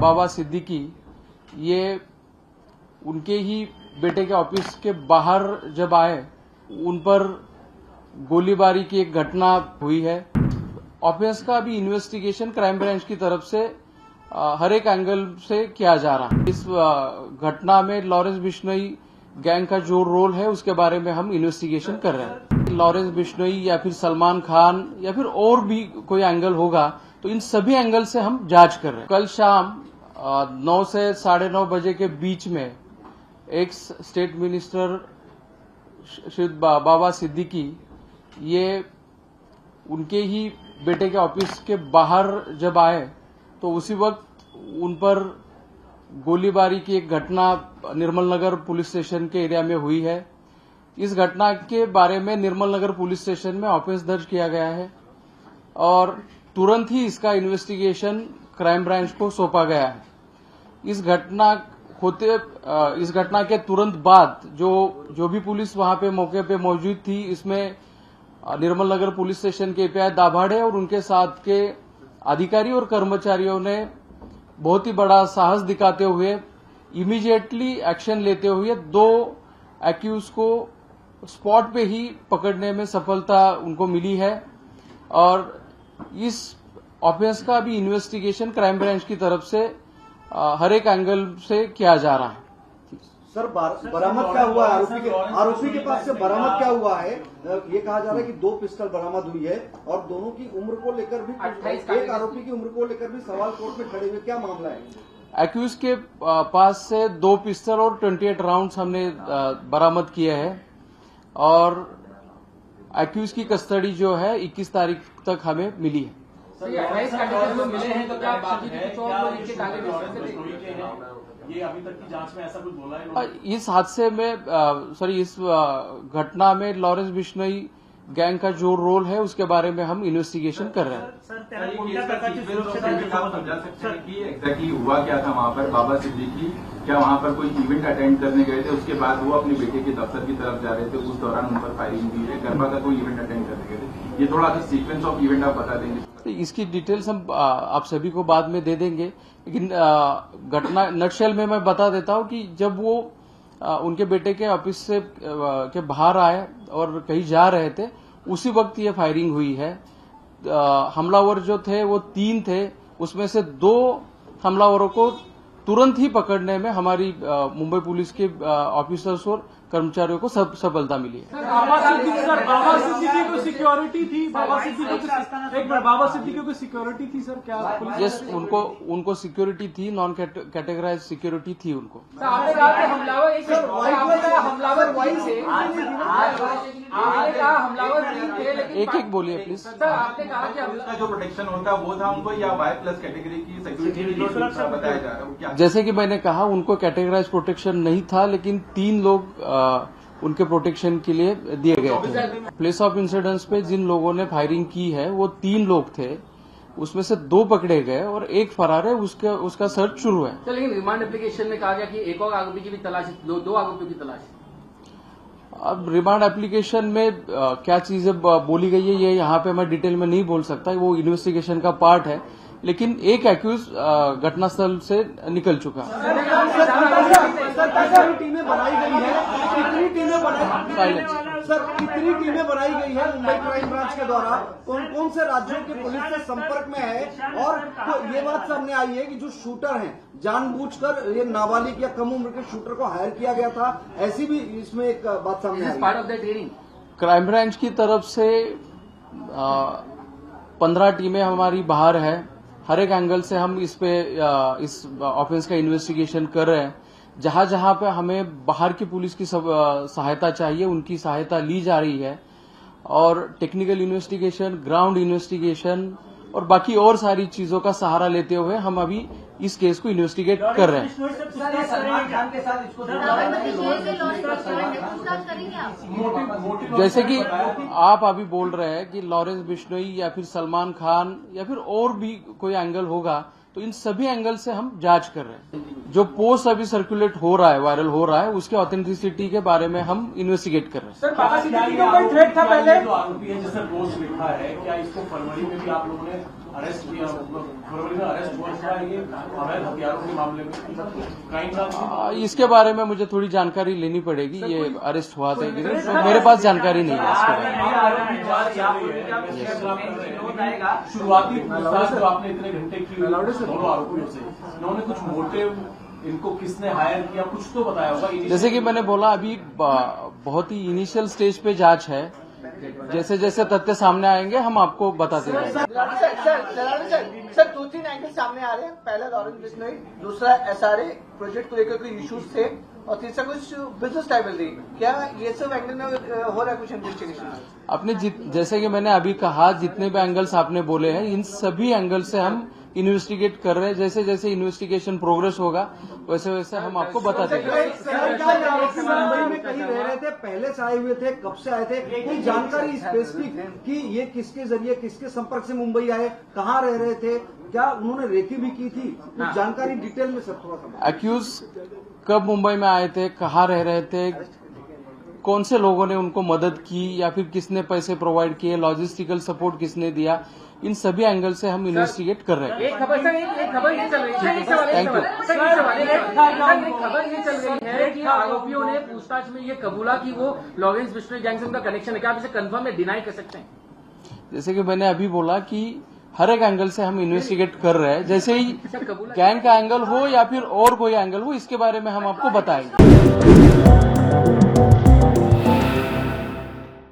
बाबा सिद्दीकी ये उनके ही बेटे के ऑफिस के बाहर जब आए उन पर गोलीबारी की एक घटना हुई है। ऑफिस का अभी इन्वेस्टिगेशन क्राइम ब्रांच की तरफ से हर एक एंगल से किया जा रहा है। इस घटना में लॉरेंस बिश्नोई गैंग का जो रोल है उसके बारे में हम इन्वेस्टिगेशन कर रहे हैं। लॉरेंस बिश्नोई या फिर सलमान खान या फिर और भी कोई एंगल होगा तो इन सभी एंगल से हम जांच कर रहे हैं। कल शाम 9 से 9:30 बजे के बीच में एक स्टेट मिनिस्टर श्री बाबा सिद्दीकी ये उनके ही बेटे के ऑफिस के बाहर जब आए तो उसी वक्त उन पर गोलीबारी की एक घटना निर्मल नगर पुलिस स्टेशन के एरिया में हुई है। इस घटना के बारे में निर्मल नगर पुलिस स्टेशन में ऑफिस दर्ज किया गया है और तुरंत ही इसका इन्वेस्टिगेशन क्राइम ब्रांच को सौंपा गया है। इस घटना के तुरंत बाद जो भी पुलिस वहां पे मौके पे मौजूद थी, इसमें निर्मल नगर पुलिस स्टेशन के एपीआई दाभाड़े और उनके साथ के अधिकारी और कर्मचारियों ने बहुत ही बड़ा साहस दिखाते हुए इमीडिएटली एक्शन लेते हुए 2 एक्यूज को स्पॉट पे ही पकड़ने में सफलता उनको मिली है और इस ऑफेंस का अभी इन्वेस्टिगेशन क्राइम ब्रांच की तरफ से हर एक एंगल से किया जा रहा है। सर बरामद क्या हुआ है? आरोपी के पास से बरामद क्या हुआ है? ये कहा जा रहा है कि 2 पिस्टल बरामद हुई है और दोनों की उम्र को लेकर भी एक आरोपी की उम्र को लेकर भी सवाल कोर्ट में खड़े हुए, क्या मामला है? एक्यूज के पास से 2 पिस्टल और 28 राउंड्स हमने बरामद किए हैं और एक्यूज की कस्टडी जो है 21 तारीख तक हमें मिली है। ये अभी तक की जांच में ऐसा कुछ बोला है? इस हादसे में इस घटना में लॉरेंस बिश्नोई गैंग का जो रोल है उसके बारे में हम इन्वेस्टिगेशन कर रहे हैं। एग्जैक्टली हुआ क्या था वहाँ पर? बाबा सिद्दीकी क्या वहाँ पर कोई इवेंट अटेंड करने गए थे, उसके बाद वो अपने बेटे के दफ्तर की तरफ जा रहे थे, उस दौरान उन पर फायरिंग हुई है? गरबा का कोई इवेंट अटेंड करने गए थे? ये थोड़ा सा सीक्वेंस ऑफ इवेंट आप बता देंगे? इसकी डिटेल्स हम आप सभी को बाद में दे देंगे, लेकिन घटना नटशेल में मैं बता देता हूं कि जब वो उनके बेटे के ऑफिस से के बाहर आए और कहीं जा रहे थे उसी वक्त ये फायरिंग हुई है। हमलावर जो थे वो 3 थे, उसमें से 2 हमलावरों को तुरंत ही पकड़ने में हमारी मुंबई पुलिस के ऑफिसर्स और कर्मचारियों को सफलता मिली है। बाबा सिद्दीकी को सिक्योरिटी थी? बाबा सिद्दीकी को सिक्योरिटी थी सर? क्या यस, उनको सिक्योरिटी थी, नॉन कैटेगराइज सिक्योरिटी थी उनको। एक बोलिए प्लीज। आपने कहा कि उसका जो प्रोटेक्शन होता है वो था उनको, या वाई प्लस कैटेगरी की सिक्योरिटी बताया जा रहा है? जैसे कि मैंने कहा उनको कैटेगराइज प्रोटेक्शन नहीं था, लेकिन 3 लोग उनके प्रोटेक्शन के लिए दिए गए थे। प्लेस ऑफ इंसिडेंस पे जिन लोगों ने फायरिंग की है वो 3 लोग थे, उसमें से 2 पकड़े गए और 1 फरार है, उसका सर्च शुरू है। लेकिन रिमांड एप्लीकेशन में कहा गया कि एक और आरोपी की भी तलाश, 2 आरोपियों की तलाश। अब रिमांड एप्लीकेशन में क्या चीजें बोली गई है ये यहाँ पे मैं डिटेल में नहीं बोल सकता, वो इन्वेस्टिगेशन का पार्ट है, लेकिन एक एक्यूज घटनास्थल से निकल चुका। टीमें बनाई गई है, कितनी टीमें बनाई गई है मुंबई क्राइम ब्रांच के द्वारा? कौन से राज्यों की पुलिस से संपर्क में है? और तो ये बात सामने आई है कि जो शूटर हैं जानबूझकर ये नाबालिग या कम उम्र के शूटर को हायर किया गया था, ऐसी भी इसमें एक बात सामने आई है। क्राइम ब्रांच की तरफ से 15 टीमें हमारी बाहर है। हर एक एंगल से हम इस ऑफेंस का इन्वेस्टिगेशन कर रहे हैं। जहां जहां पे हमें बाहर की पुलिस की सहायता चाहिए उनकी सहायता ली जा रही है और टेक्निकल इन्वेस्टिगेशन, ग्राउंड इन्वेस्टिगेशन और बाकी और सारी चीजों का सहारा लेते हुए हम अभी इस केस को इन्वेस्टिगेट कर रहे हैं। जैसे कि आप अभी बोल रहे हैं कि लॉरेंस बिश्नोई या फिर सलमान खान या फिर और भी कोई एंगल होगा, तो इन सभी एंगल से हम जांच कर रहे हैं। जो पोस्ट अभी सर्कुलेट हो रहा है, वायरल हो रहा है, उसके ऑथेंटिसिटी के बारे में हम इन्वेस्टिगेट कर रहे हैं। सर, बाबा सिद्दीकी को कोई थ्रेट था पहले? जो आरोपी है जिसने पोस्ट लिखा है, क्या इसको फरवरी में भी आप लोगों ने अरेस्ट किया, फरवरी में अरेस्ट हुआ था ये अवैध हथियारों के मामले में, क्राइम ब्रांच इसके बारे में मुझे थोड़ी जानकारी लेनी पड़ेगी, ये अरेस्ट हुआ था कि नहीं, तो मेरे पास जानकारी नहीं है इसके बारे में। शुरुआती पूछताछ जो आपने इतने घंटे की दोनों आरोपियों से, उन्होंने कुछ मोटिव, इनको किसने हायर किया, कुछ तो बताया होगा। जैसे कि मैंने बोला, अभी बहुत ही इनिशियल स्टेज पे जांच है, जैसे जैसे तथ्य सामने आएंगे हम आपको बताते रहेंगे। सर 2-3 एंगल सामने आ रहे हैं। पहला लॉरेंस बिश्नोई, दूसरा SRA प्रोजेक्ट को लेकर कोई इश्यूज थे, और तीसरा कुछ बिजनेस ट्राइबलरी। क्या ये सब एंगल में हो रहा है कुछ इन्वेस्टिगेशन? अपने जैसे कि मैंने अभी कहा, जितने भी एंगल्स आपने बोले हैं, इन सभी एंगल से हम इन्वेस्टिगेट कर रहे हैं। जैसे जैसे इन्वेस्टिगेशन प्रोग्रेस होगा वैसे वैसे हम आपको बताते रहेंगे। मुंबई में कहीं रह रहे थे, पहले से आए हुए थे, कब से आए थे, कोई जानकारी स्पेसिफिक कि ये किसके जरिए, किसके संपर्क से मुंबई आए, कहाँ रह रहे थे, क्या उन्होंने रेकी भी की थी, कुछ जानकारी डिटेल में सब थोड़ा सा। एक्यूज कब मुंबई में आए थे, कहाँ रह रहे थे, कौन से लोगों ने उनको मदद की या फिर किसने पैसे प्रोवाइड किए, लॉजिस्टिकल सपोर्ट किसने दिया, इन सभी एंगल से हम इन्वेस्टिगेट कर रहे हैं। एक खबर सर, एक खबर ये चल रही है, एक खबर ये चल रही है कि आरोपियों ने पूछताछ में ये कबूला कि वो लॉरेंस बिश्नोई गैंग से उनका कनेक्शन है। क्या आप इसे कंफर्म या डिनाई कर सकते हैं? जैसे कि मैंने अभी बोला कि हर एक एंगल से हम इन्वेस्टिगेट कर रहे हैं, जैसे ही गैंग का एंगल हो या फिर और कोई एंगल हो, इसके बारे में हम आपको बताएंगे।